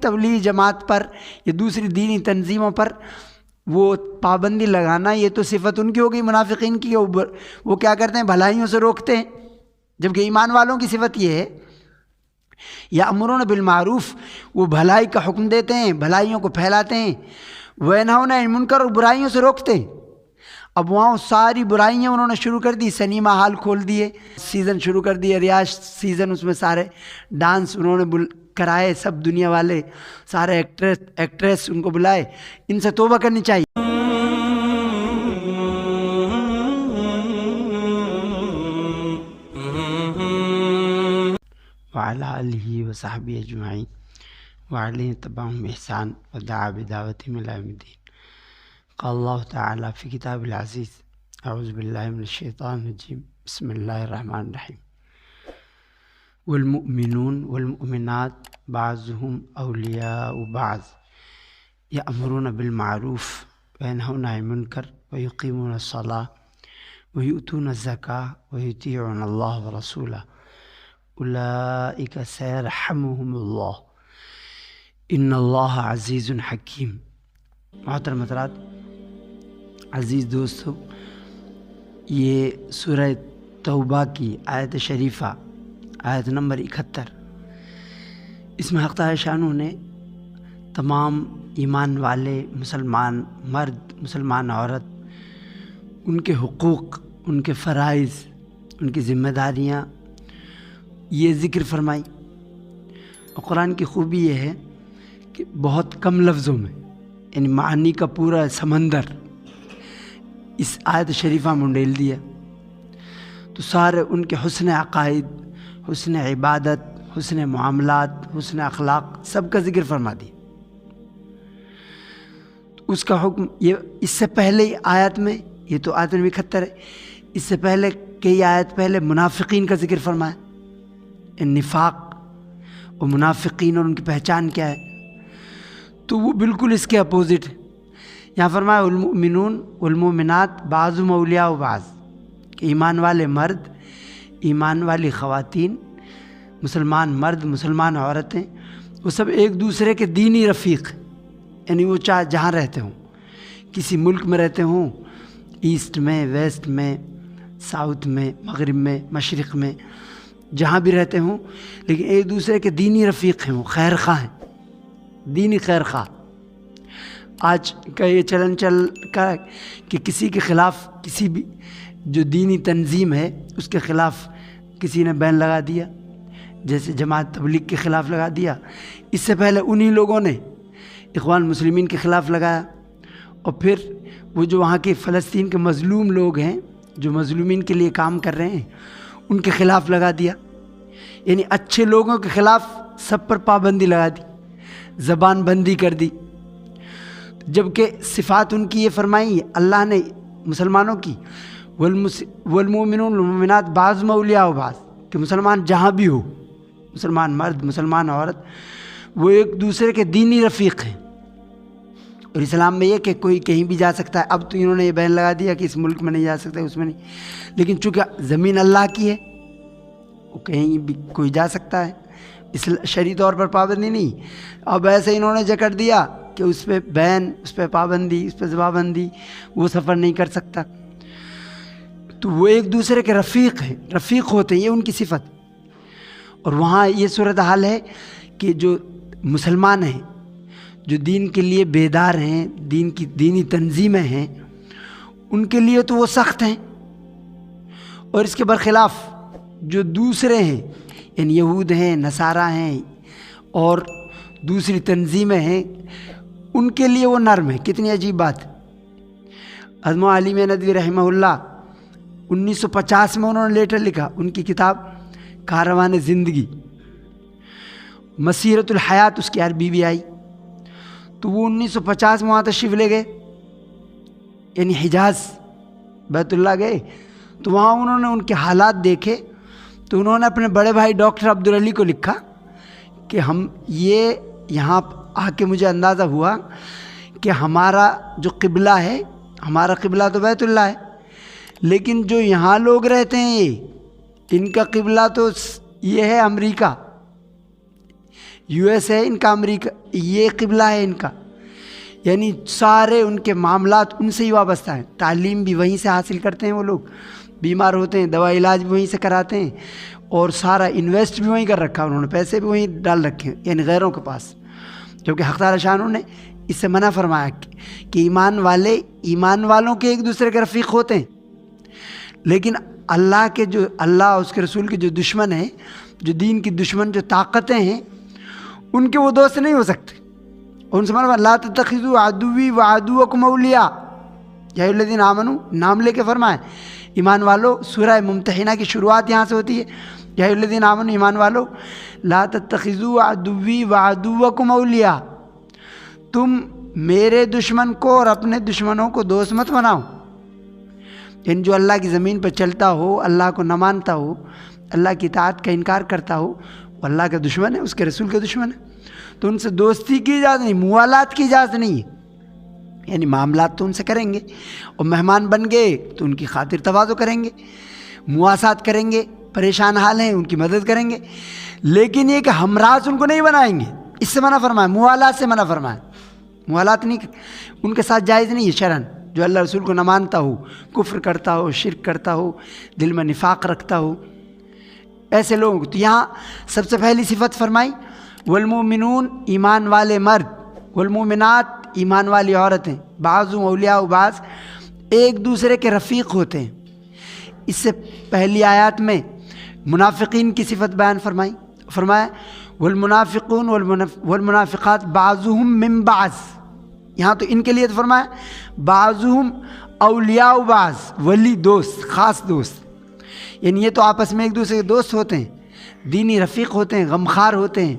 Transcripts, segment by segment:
تبلیغی جماعت پر یا دوسری دینی تنظیموں پر وہ پابندی لگانا، یہ تو صفت ان کی ہو گئی منافقین کی، وہ کیا کرتے ہیں؟ بھلائیوں سے روکتے ہیں، جبکہ ایمان والوں کی صفت یہ ہے یأمرون بالمعروف، وہ بھلائی کا حکم دیتے ہیں، بھلائیوں کو پھیلاتے ہیں، وینہون عن المنکر، اور برائیوں سے روکتے ہیں۔ اب وہاں ساری برائیاں انہوں نے شروع کر دی، سنیما ہال کھول دیے، سیزن شروع کر دیے، ریاض سیزن، اس میں سارے ڈانس انہوں نے کرائے، سب دنیا والے سارے ایکٹریس ان کو بلائے۔ ان سے توبہ کرنی چاہیے۔ وعلی آلہ وصحبہ اجمعین وعلیہ تبعہم احسان ودعا بدعوتہم الی یوم الدین۔ قال اللہ تعالی فی کتاب العزیز اعوذ باللہ من الشیطان الرجیم بسم اللہ الرحمن الرحیم۔ والمؤمنون والمؤمنات بعضهم اولیاء بعض یأمرون بالمعروف وینہون عن المنکر ویقیمون الصلاة ویؤتون الزکاة ویطیعون اللہ ورسولہ اولئک سیرحمهم اللہ ان اللہ عزیز حکیم۔ محترم حضرات، عزیز دوستو، یہ سورہ توبہ کی آیت شریفہ آیت نمبر 71، اس میں حق تعالی شانہ نے تمام ایمان والے مسلمان مرد، مسلمان عورت، ان کے حقوق، ان کے فرائض، ان کی ذمہ داریاں یہ ذکر فرمائی۔ اور قرآن کی خوبی یہ ہے کہ بہت کم لفظوں میں، یعنی معانی کا پورا سمندر اس آیت شریفہ میں ڈھیل دیا۔ تو سارے ان کے حسن عقائد، حسن عبادت، حسن معاملات، حسن اخلاق، سب کا ذکر فرما دیا۔ اس کا حکم یہ اس سے پہلے آیت میں، یہ تو آیت نمبر 71 ہے، اس سے پہلے کئی آیت پہلے منافقین کا ذکر فرمایا، نفاق اور منافقین اور ان کی پہچان کیا ہے۔ تو وہ بالکل اس کے اپوزٹ ہے۔ یہاں فرمایا والمؤمنون والمؤمنات بعضهم اولیاء بعض، کہ ایمان والے مرد، ایمان والی خواتین، مسلمان مرد، مسلمان عورتیں، وہ سب ایک دوسرے کے دینی رفیق، یعنی وہ چاہے جہاں رہتے ہوں، کسی ملک میں رہتے ہوں، ایسٹ میں، ویسٹ میں، ساؤتھ میں، مغرب میں، مشرق میں، جہاں بھی رہتے ہوں، لیکن ایک دوسرے کے دینی رفیق ہیں، وہ خیر خواہ ہیں، دینی خیر خواہ۔ آج کا یہ چلن چل کا کہ کسی کے خلاف، کسی بھی جو دینی تنظیم ہے اس کے خلاف کسی نے بین لگا دیا، جیسے جماعت تبلیغ کے خلاف لگا دیا، اس سے پہلے انہی لوگوں نے اخوان مسلمین کے خلاف لگایا، اور پھر وہ جو وہاں کے فلسطین کے مظلوم لوگ ہیں جو مظلومین کے لیے کام کر رہے ہیں ان کے خلاف لگا دیا۔ یعنی اچھے لوگوں کے خلاف سب پر پابندی لگا دی، زبان بندی کر دی، جبکہ صفات ان کی یہ فرمائی اللہ نے مسلمانوں کی، والمؤمنون والمؤمنات بعضهم اولیاء بعض، کہ مسلمان جہاں بھی ہو، مسلمان مرد، مسلمان عورت، وہ ایک دوسرے کے دینی رفیق ہیں۔ اور اسلام میں یہ کہ کوئی کہیں بھی جا سکتا ہے۔ اب تو انہوں نے یہ بین لگا دیا کہ اس ملک میں نہیں جا سکتا، اس میں نہیں، لیکن چونکہ زمین اللہ کی ہے، وہ کہیں بھی کوئی جا سکتا ہے، اس شرعی طور پر پابندی نہیں۔ اب ایسے انہوں نے جکڑ دیا کہ اس پہ بین، اس پہ پابندی، اس پہ زبابندی، وہ سفر نہیں کر سکتا۔ تو وہ ایک دوسرے کے رفیق ہیں، رفیق ہوتے ہیں، یہ ان کی صفت۔ اور وہاں یہ صورتحال ہے کہ جو مسلمان ہیں، جو دین کے لیے بیدار ہیں، دین کی دینی تنظیمیں ہیں، ان کے لیے تو وہ سخت ہیں، اور اس کے برخلاف جو دوسرے ہیں، یعنی یہود ہیں، نصارہ ہیں، اور دوسری تنظیمیں ہیں، ان کے لیے وہ نرم ہے۔ کتنی عجیب بات۔ عظم عالم ندوی رحمہ اللہ 1950 میں انہوں نے لیٹر لکھا، ان کی کتاب کاروان زندگی، مسیرۃ الحیات اس کی عربی بھی آئی، تو وہ 1950 میں وہاں تشریف لے گئے، یعنی حجاز بیت اللہ گئے، تو وہاں انہوں نے ان کے حالات دیکھے، تو انہوں نے اپنے بڑے بھائی ڈاکٹر عبدالعلی کو لکھا کہ ہم یہ یہاں آ کے مجھے اندازہ ہوا کہ ہمارا جو قبلہ ہے، ہمارا قبلہ تو بیت اللہ ہے، لیکن جو یہاں لوگ رہتے ہیں ان کا قبلہ تو یہ ہے امریکہ، US ہے ان کا، امریکہ یہ قبلہ ہے ان کا، یعنی سارے ان کے معاملات ان سے ہی وابستہ ہیں، تعلیم بھی وہیں سے حاصل کرتے ہیں وہ لوگ، بیمار ہوتے ہیں دوا علاج بھی وہیں سے کراتے ہیں، اور سارا انویسٹ بھی وہیں کر رکھا انہوں نے، پیسے بھی وہیں ڈال رکھے ہیں، یعنی غیروں کے پاس، کیونکہ حق تعالی شانہ نے اس سے منع فرمایا کہ ایمان والوں کے ایک دوسرے کے رفیق ہوتے ہیں، لیکن اللہ اور اس کے رسول کے جو دشمن ہیں، جو دین کی دشمن، جو طاقتیں ہیں، ان کے وہ دوست نہیں ہو سکتے۔ ان سے فرمایا لا تتخذوا عدوی وعدوکم اولیاء، یا ایھا الذین آمنوا نام لے کے فرمائے ایمان والو، سورہ ممتحنہ کی شروعات یہاں سے ہوتی ہے، یا ایھا الذین آمنوا ایمان والو لا تتخذوا عدوی وعدوکم اولیاء، تم میرے دشمن کو اور اپنے دشمنوں کو دوست مت بناؤ، یعنی جو اللہ کی زمین پہ چلتا ہو، اللہ کو نہ مانتا ہو، اللہ کی اطاعت کا انکار کرتا ہو، وہ اللہ کا دشمن ہے، اس کے رسول کا دشمن ہے، تو ان سے دوستی کی اجازت نہیں، موالات کی اجازت نہیں ہے، یعنی معاملات تو ان سے کریں گے، اور مہمان بن گئے تو ان کی خاطر تواضع کریں گے، مواسات کریں گے، پریشان حال ہیں ان کی مدد کریں گے، لیکن یہ کہ ہمراز ان کو نہیں بنائیں گے، اس سے منع فرمائے، موالات سے منع فرمائے، موالات نہیں، ان کے ساتھ جائز نہیں ہے شرعاً، جو اللہ رسول کو نہ مانتا ہو، کفر کرتا ہو، شرک کرتا ہو، دل میں نفاق رکھتا ہو، ایسے لوگوں کو۔ تو یہاں سب سے پہلی صفت فرمائی والمؤمنون ایمان والے مرد، والمؤمنات ایمان والی عورتیں، بعضهم اولیاء بعض ایک دوسرے کے رفیق ہوتے ہیں۔ اس سے پہلی آیات میں منافقین کی صفت بیان فرمایا والمنافقون والمنافقات بعضهم من بعض، یہاں تو ان کے لیے تو فرمایا بعضهم اولیاء بعض، ولی دوست، خاص دوست، یعنی یہ تو آپس میں ایک دوسرے کے دوست ہوتے ہیں، دینی رفیق ہوتے ہیں، غمخوار ہوتے ہیں،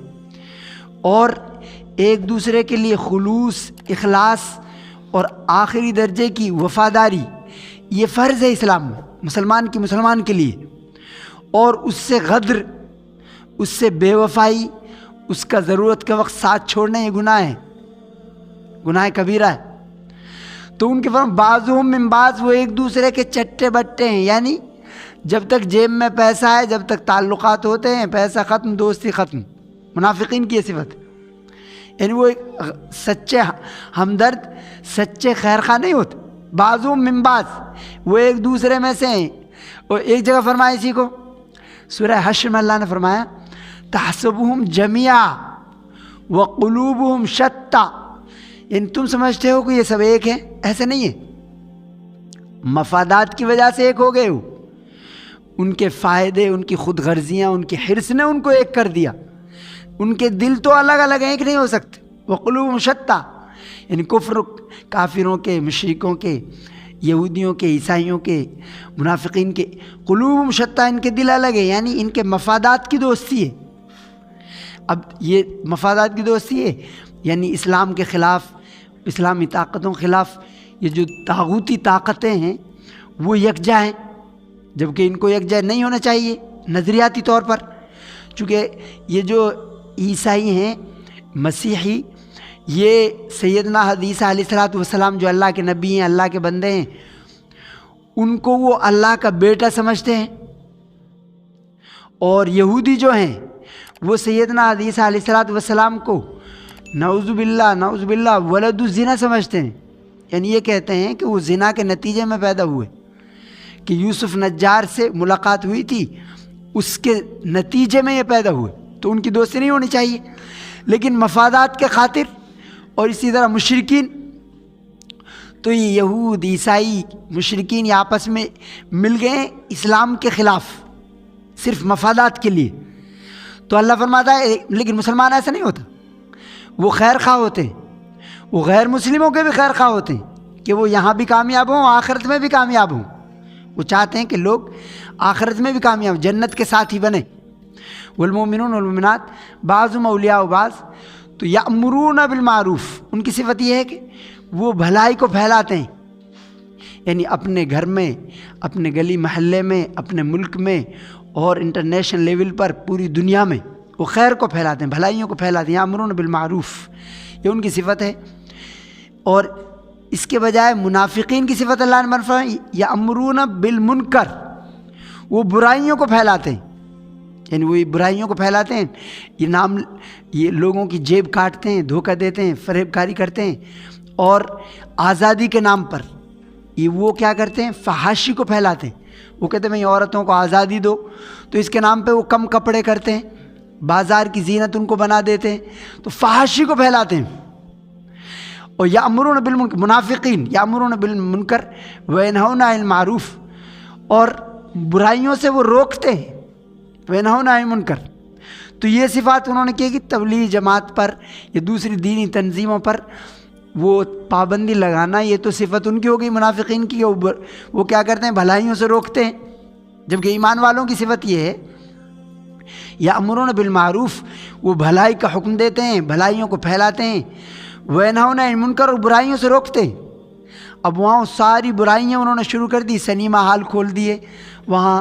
اور ایک دوسرے کے لیے خلوص، اخلاص اور آخری درجے کی وفاداری یہ فرض ہے اسلام میں، مسلمان کے لیے، اور اس سے غدر، اس سے بے وفائی، اس کا ضرورت کے وقت ساتھ چھوڑنا یہ گناہ ہے، گناہ کبیرہ ہے۔ تو ان کے فرم بعضهم من بعض، وہ ایک دوسرے کے چٹے بٹے ہیں، یعنی جب تک جیب میں پیسہ ہے، جب تک تعلقات ہوتے ہیں، پیسہ ختم دوستی ختم، منافقین کی یہ صفت، یعنی وہ ایک سچے ہمدرد، سچے خیرخواہ نہیں ہوتے، بعضهم من بعض، وہ ایک دوسرے میں سے ہیں۔ اور ایک جگہ فرمایا اسی کو سورہ حشر میں اللہ نے فرمایا تحسبهم جميعا وقلوبهم شتى، یعنی تم سمجھتے ہو کہ یہ سب ایک ہیں، ایسے نہیں ہے، مفادات کی وجہ سے ایک ہو گئے ہو، ان کے فائدے، ان کی خود غرضیاں، ان کی حرص نے ان کو ایک کر دیا، ان کے دل تو الگ الگ ایک نہیں ہو سکتے۔ وقلوبهم شتى، یعنی کافروں کے، مشرکوں کے، یہودیوں کے، عیسائیوں کے، منافقین کے، قلوبهم شتى، ان کے دل الگ ہے، یعنی ان کے مفادات کی دوستی ہے۔ اب یہ مفادات کی دوستی ہے، یعنی اسلام کے خلاف، اسلامی طاقتوں کے خلاف یہ جو طاغوتی طاقتیں ہیں وہ یکجا ہیں، جبکہ ان کو یکجا نہیں ہونا چاہیے نظریاتی طور پر، چونکہ یہ جو عیسائی ہیں، مسیحی، یہ سیدنا حدیث علیہ الصلوۃ والسلام جو اللہ کے نبی ہیں، اللہ کے بندے ہیں، ان کو وہ اللہ کا بیٹا سمجھتے ہیں، اور یہودی جو ہیں وہ سیدنا حدیث علیہ الصلوۃ والسلام کو نعوذ باللہ ولد الزنا سمجھتے ہیں، یعنی یہ کہتے ہیں کہ وہ زنا کے نتیجے میں پیدا ہوئے، کہ یوسف نجار سے ملاقات ہوئی تھی، اس کے نتیجے میں یہ پیدا ہوئے، تو ان کی دوستی نہیں ہونی چاہیے، لیکن مفادات کے خاطر، اور اسی طرح مشرکین، تو یہ یہود، عیسائی، مشرکین یہ آپس میں مل گئے اسلام کے خلاف صرف مفادات کے لیے، تو اللہ فرماتا ہے لیکن مسلمان ایسا نہیں ہوتا، وہ خیر خواہ ہوتے ہیں، وہ غیر مسلموں کے بھی خیر خواہ ہوتے ہیں کہ وہ یہاں بھی کامیاب ہوں، آخرت میں بھی کامیاب ہوں، وہ چاہتے ہیں کہ لوگ آخرت میں بھی کامیاب، جنت کے ساتھ ہی بنے۔ والمؤمنون والمؤمنات بعضهم اولیاء بعض، تو یأمرون بالمعروف، ان کی صفت یہ ہے کہ وہ بھلائی کو پھیلاتے ہیں، یعنی اپنے گھر میں، اپنے گلی محلے میں، اپنے ملک میں، اور انٹرنیشنل لیول پر پوری دنیا میں وہ خیر کو پھیلاتے ہیں، بھلائیوں کو پھیلاتے ہیں، یأمرون بالمعروف، یہ ان کی صفت ہے۔ اور اس کے بجائے منافقین کی صفت اللہ نے فرمائی یأمرون بالمنکر، وہ برائیوں کو پھیلاتے ہیں، یعنی وہ برائیوں کو پھیلاتے ہیں، یہ لوگوں کی جیب کاٹتے ہیں، دھوکہ دیتے ہیں، فریب کاری کرتے ہیں، اور آزادی کے نام پر یہ وہ کیا کرتے ہیں، فحاشی کو پھیلاتے ہیں۔ وہ کہتے ہیں بھائی عورتوں کو آزادی دو، تو اس کے نام پہ وہ کم کپڑے کرتے ہیں، بازار کی زینت ان کو بنا دیتے ہیں، تو فحاشی کو پھیلاتے ہیں۔ اور یامرون بالمنکر، منافقین یامرون بالمنکر وینہون عن المعروف، اور برائیوں سے وہ روکتے ہیں، وینہون عن المنکر۔ تو یہ صفات انہوں نے کی کہ تبلیغ جماعت پر یا دوسری دینی تنظیموں پر وہ پابندی لگانا، یہ تو صفت ان کی ہو گئی منافقین کی، وہ کیا کرتے ہیں، بھلائیوں سے روکتے ہیں، جبکہ ایمان والوں کی صفت یہ ہے یامرون بالمعروف، وہ بھلائی کا حکم دیتے ہیں، بھلائیوں کو پھیلاتے ہیں، وینہون عن المنکر، اور برائیوں سے روکتے ہیں۔ اب وہاں ساری برائیاں انہوں نے شروع کر دی، سنیما ہال کھول دیے وہاں،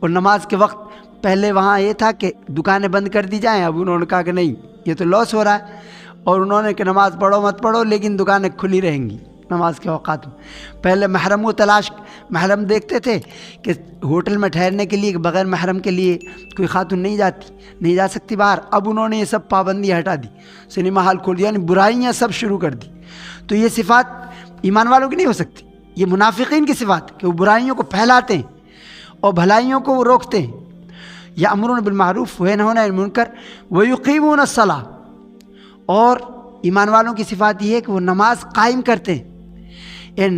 اور نماز کے وقت پہلے وہاں یہ تھا کہ دکانیں بند کر دی جائیں، اب انہوں نے کہا کہ نہیں، یہ تو لاس ہو رہا ہے، اور انہوں نے کہ نماز پڑھو مت پڑھو لیکن دکانیں کھلی رہیں گی نماز کے اوقات میں۔ پہلے محرم و تلاش، محرم دیکھتے تھے کہ ہوٹل میں ٹھہرنے کے لیے بغیر محرم کے لیے کوئی خاتون نہیں جا سکتی باہر، اب انہوں نے یہ سب پابندیاں ہٹا دی، سنیما ہال کھول دیا، یعنی برائیاں سب شروع کر دی۔ تو یہ صفات ایمان والوں کی نہیں ہو سکتی، یہ منافقین کی صفات کہ وہ برائیوں کو پھیلاتے ہیں اور بھلائیوں کو وہ روکتے ہیں۔ یامرون بالمعروف وینہون عن المنکر ویقیمون الصلاۃ، اور ایمان والوں کی صفات یہ ہے کہ وہ نماز قائم کرتے ہیں، یعنی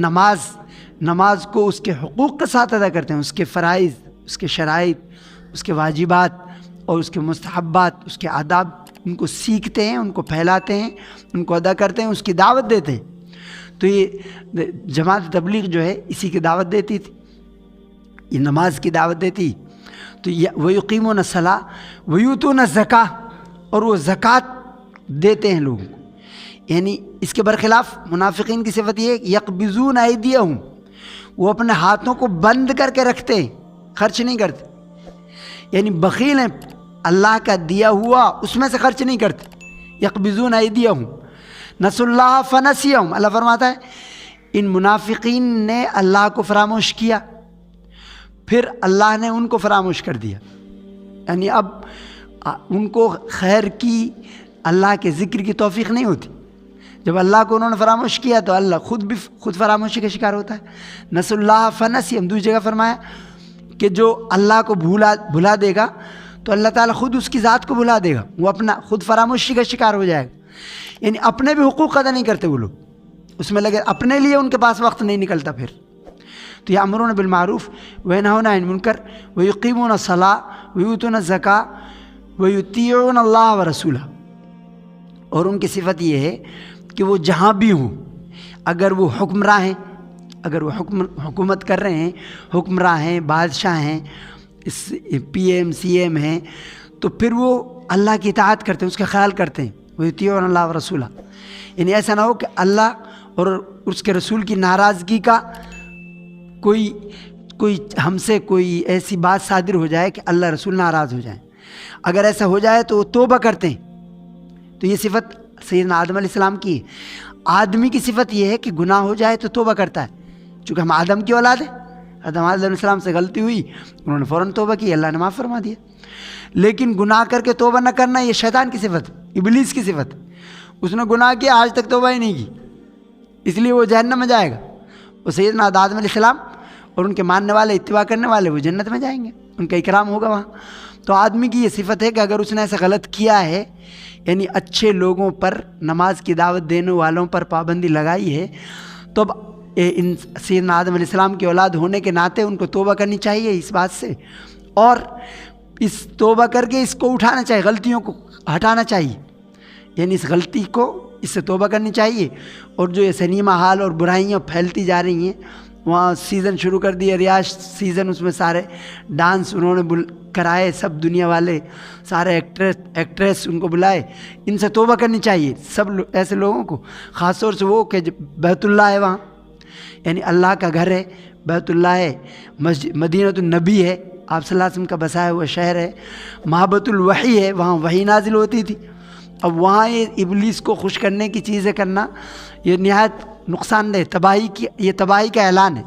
نماز کو اس کے حقوق کے ساتھ ادا کرتے ہیں، اس کے فرائض، اس کے شرائط، اس کے واجبات اور اس کے مستحبات، اس کے آداب، ان کو سیکھتے ہیں، ان کو پھیلاتے ہیں، ان کو ادا کرتے ہیں، اس کی دعوت دیتے ہیں۔ تو یہ جماعت تبلیغ جو ہے اسی کی دعوت دیتی تھی، یہ نماز کی دعوت دیتی۔ تو ویقیمون الصلاۃ ویؤتون الزکاۃ، اور وہ زکوٰۃ دیتے ہیں لوگوں کو، یعنی اس کے برخلاف منافقین کی صفت یہ ہے کہ یقبضون ایدیہم، وہ اپنے ہاتھوں کو بند کر کے رکھتے ہیں، خرچ نہیں کرتے، یعنی بخیل ہیں، اللہ کا دیا ہوا اس میں سے خرچ نہیں کرتے۔ یقبضون ایدیہم نسوا اللہ فنسیہم، اللہ فرماتا ہے ان منافقین نے اللہ کو فراموش کیا، پھر اللہ نے ان کو فراموش کر دیا، یعنی اب ان کو خیر کی، اللہ کے ذکر کی توفیق نہیں ہوتی۔ جب اللہ کو انہوں نے فراموش کیا تو اللہ خود فراموشی کا شکار ہوتا ہے۔ نسوا اللہ فنسیہم، دوسری جگہ فرمایا کہ جو اللہ کو بھلا دے گا تو اللہ تعالیٰ خود اس کی ذات کو بھلا دے گا، وہ اپنا خود فراموشی کا شکار ہو جائے گا، یعنی اپنے بھی حقوق ادا نہیں کرتے وہ لوگ، اس میں لگے اپنے لیے ان کے پاس وقت نہیں نکلتا پھر۔ تو یامرون بالمعروف وینہون عن المنکر ویقیمون الصلاۃ ویؤتون الزکاۃ ویطیعون اللہ ورسولہ، اور ان کی صفت یہ ہے کہ وہ جہاں بھی ہوں، اگر وہ حکمراں ہیں، اگر وہ حکومت کر رہے ہیں، حکمراں ہیں، بادشاہ ہیں، پی ایم سی ایم ہیں، تو پھر وہ اللہ کی اطاعت کرتے ہیں، اس کا خیال کرتے ہیں، ویطیعون اللہ ورسولہ، یعنی ایسا نہ ہو کہ اللہ اور اس کے رسول کی ناراضگی کا کوئی ہم سے کوئی ایسی بات صادر ہو جائے کہ اللہ رسول ناراض ہو جائیں، اگر ایسا ہو جائے تو وہ توبہ کرتے ہیں۔ تو یہ صفت سیدنا آدم علیہ السلام کی ہے۔ آدمی کی صفت یہ ہے کہ گناہ ہو جائے تو توبہ کرتا ہے، چونکہ ہم آدم کی اولاد ہیں، آدم علیہ السلام سے غلطی ہوئی، انہوں نے فوراً توبہ کی، اللہ نے معاف فرما دیا۔ لیکن گناہ کر کے توبہ نہ کرنا یہ شیطان کی صفت، ابلیس کی صفت، اس نے گناہ کیا آج تک توبہ ہی نہیں کی، اس لیے وہ جہنم میں جائے گا، اور سیدنا آدم علیہ السلام اور ان کے ماننے والے، اتباع کرنے والے، وہ جنت میں جائیں گے، ان کا اکرام ہوگا وہاں۔ تو آدمی کی یہ صفت ہے کہ اگر اس نے ایسا غلط کیا ہے، یعنی اچھے لوگوں پر، نماز کی دعوت دینے والوں پر پابندی لگائی ہے، تو اب ان سیدنا آدم علیہ السلام کی اولاد ہونے کے ناطے ان کو توبہ کرنی چاہیے اس بات سے، اور اس توبہ کر کے اس کو اٹھانا چاہیے، غلطیوں کو ہٹانا چاہیے، یعنی اس غلطی کو، اس سے توبہ کرنی چاہیے۔ اور جو یہ سنیما ہال اور برائیاں پھیلتی جا رہی ہیں، وہاں سیزن شروع کر دیا، ریاض سیزن، اس میں سارے ڈانس انہوں نے کرائے، سب دنیا والے، سارے ایکٹریس ان کو بلائے، ان سے توبہ کرنی چاہیے سب ایسے لوگوں کو، خاص طور سے وہ کہ بیت اللہ ہے وہاں، یعنی اللہ کا گھر ہے، بیت اللہ ہے، مدینۃ النبی ہے، آپ صلی اللہ علیہ وسلم کا بسایا ہوا شہر ہے، محبت الوحی ہے، وہاں وحی نازل ہوتی تھی۔ اب وہاں یہ ابلیس کو خوش کرنے کی چیزیں کرنا یہ نہایت نقصان دہ، یہ تباہی کا اعلان ہے،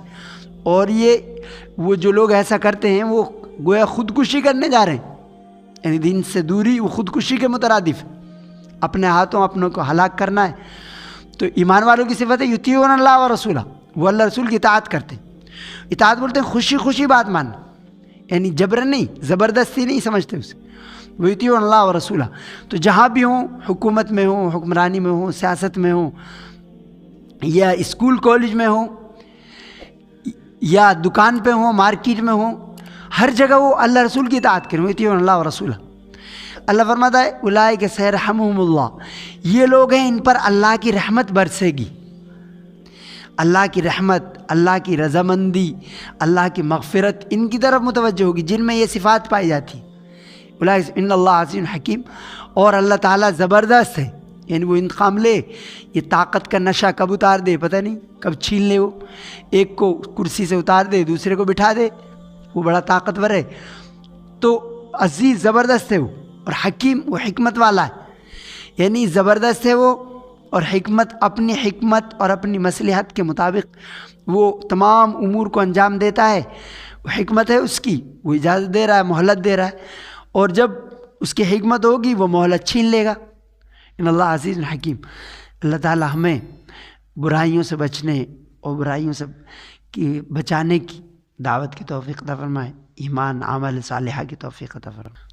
اور یہ وہ جو لوگ ایسا کرتے ہیں وہ گویا خودکشی کرنے جا رہے ہیں، یعنی دین سے دوری وہ خودکشی کے مترادف ہے، اپنے ہاتھوں اپنوں کو ہلاک کرنا ہے۔ تو ایمان والوں کی صفت ہے یطیعون اللہ و رسولہ، وہ اللہ رسول کی اطاعت کرتے ہیں۔ اطاعت بولتے ہیں خوشی خوشی بات ماننا، یعنی جبر نہیں، زبردستی نہیں سمجھتے اسے، وہ یطیعون اللہ و رسولہ۔ تو جہاں بھی ہوں، حکومت میں ہوں، حکمرانی میں ہوں، سیاست میں ہوں، یا اسکول کالج میں ہوں، یا دکان پہ ہوں، مارکیٹ میں ہوں، ہر جگہ وہ اللہ رسول کی اطاعت کریں، یطیعون اللہ و رسولہ۔ اللہ فرماتا ہے اولئک سیرحمہم اللہ، یہ لوگ ہیں ان پر اللہ کی رحمت برسے گی، اللہ کی رحمت، اللہ کی رضامندی، اللہ کی مغفرت ان کی طرف متوجہ ہوگی جن میں یہ صفات پائی جاتی۔ اولئک ان اللہ عزیز حکیم، اور اللہ تعالیٰ زبردست ہے، یعنی وہ انتقام لے، یہ طاقت کا نشہ کب اتار دے پتہ نہیں، کب چھین لے، وہ ایک کو کرسی سے اتار دے دوسرے کو بٹھا دے، وہ بڑا طاقتور ہے۔ تو عزیز زبردست ہے وہ، اور حکیم وہ حکمت والا ہے، یعنی زبردست ہے وہ، اور حکمت، اپنی حکمت اور اپنی مصلحت کے مطابق وہ تمام امور کو انجام دیتا ہے۔ وہ حکمت ہے اس کی، وہ اجازت دے رہا ہے، مہلت دے رہا ہے، اور جب اس کی حکمت ہوگی وہ مہلت چھین لے گا۔ ان اللہ عزیز حکیم۔ اللہ تعالی ہمیں برائیوں سے بچنے اور برائیوں سے بچانے کی دعوت کی توفیق عطا فرمائے، ایمان عمل صالحہ کی توفیق عطا فرمائے۔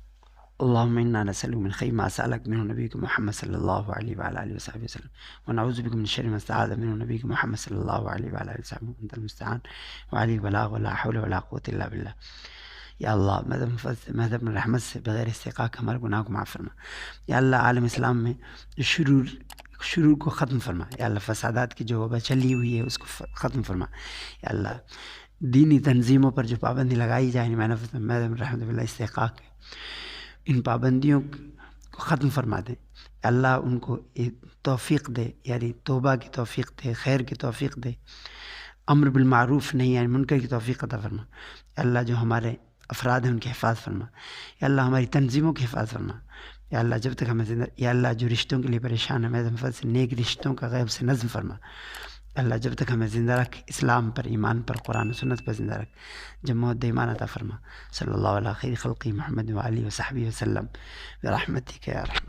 اللہم انا نسألک من خیر ما سألک منہ نبیک محمد صلی اللہ علیہ وآلہ وصحبہ وسلم، ونعوذ بک من شر ما استعاذ منہ نبیک محمد صلی اللہ علیہ وآلہ وصحبہ، انت المستعان وعلیک البلاغ ولا حول ولا قوة الا باللہ۔ یا اللہ مہذب رحمت سے بغیر استحقاق ہمارے گناہ کو معاف فرما۔ یا اللہ عالم اسلام میں جو شرور کو ختم فرما، یا اللہ فسادات کی جو وبا چلی ہوئی ہے اس کو ختم فرما۔ یا اللہ دینی تنظیموں پر جو پابندی لگائی جائے، مہذب رحمت اللہ استحقاق ہے، ان پابندیوں کو ختم فرما دے۔ اللہ ان کو توفیق دے، یعنی توبہ کی توفیق دے، خیر کی توفیق دے، امر بالمعروف نہیں یعنی منکر کی توفیق عطا فرما۔ یا اللہ جو ہمارے افراد ہیں ان کی حفاظت فرما، یا اللہ ہماری تنظیموں کی حفاظت فرما۔ یا اللہ جب تک ہمیں زندہ، یا اللہ جو رشتوں کے لیے پریشان ہے میں فضل سے نیک رشتوں کا غیب سے نظم فرما۔ اللہ جب تک ہمیں زندہ رکھ، اسلام پر، ایمان پر، قرآن و سنت پر زندہ رکھ، جب موت دے ایمان عطا فرما۔ صلی اللہ علیہ خیر خلقی محمد وآلہ وصحبہ وسلم برحمتک یا ارحم۔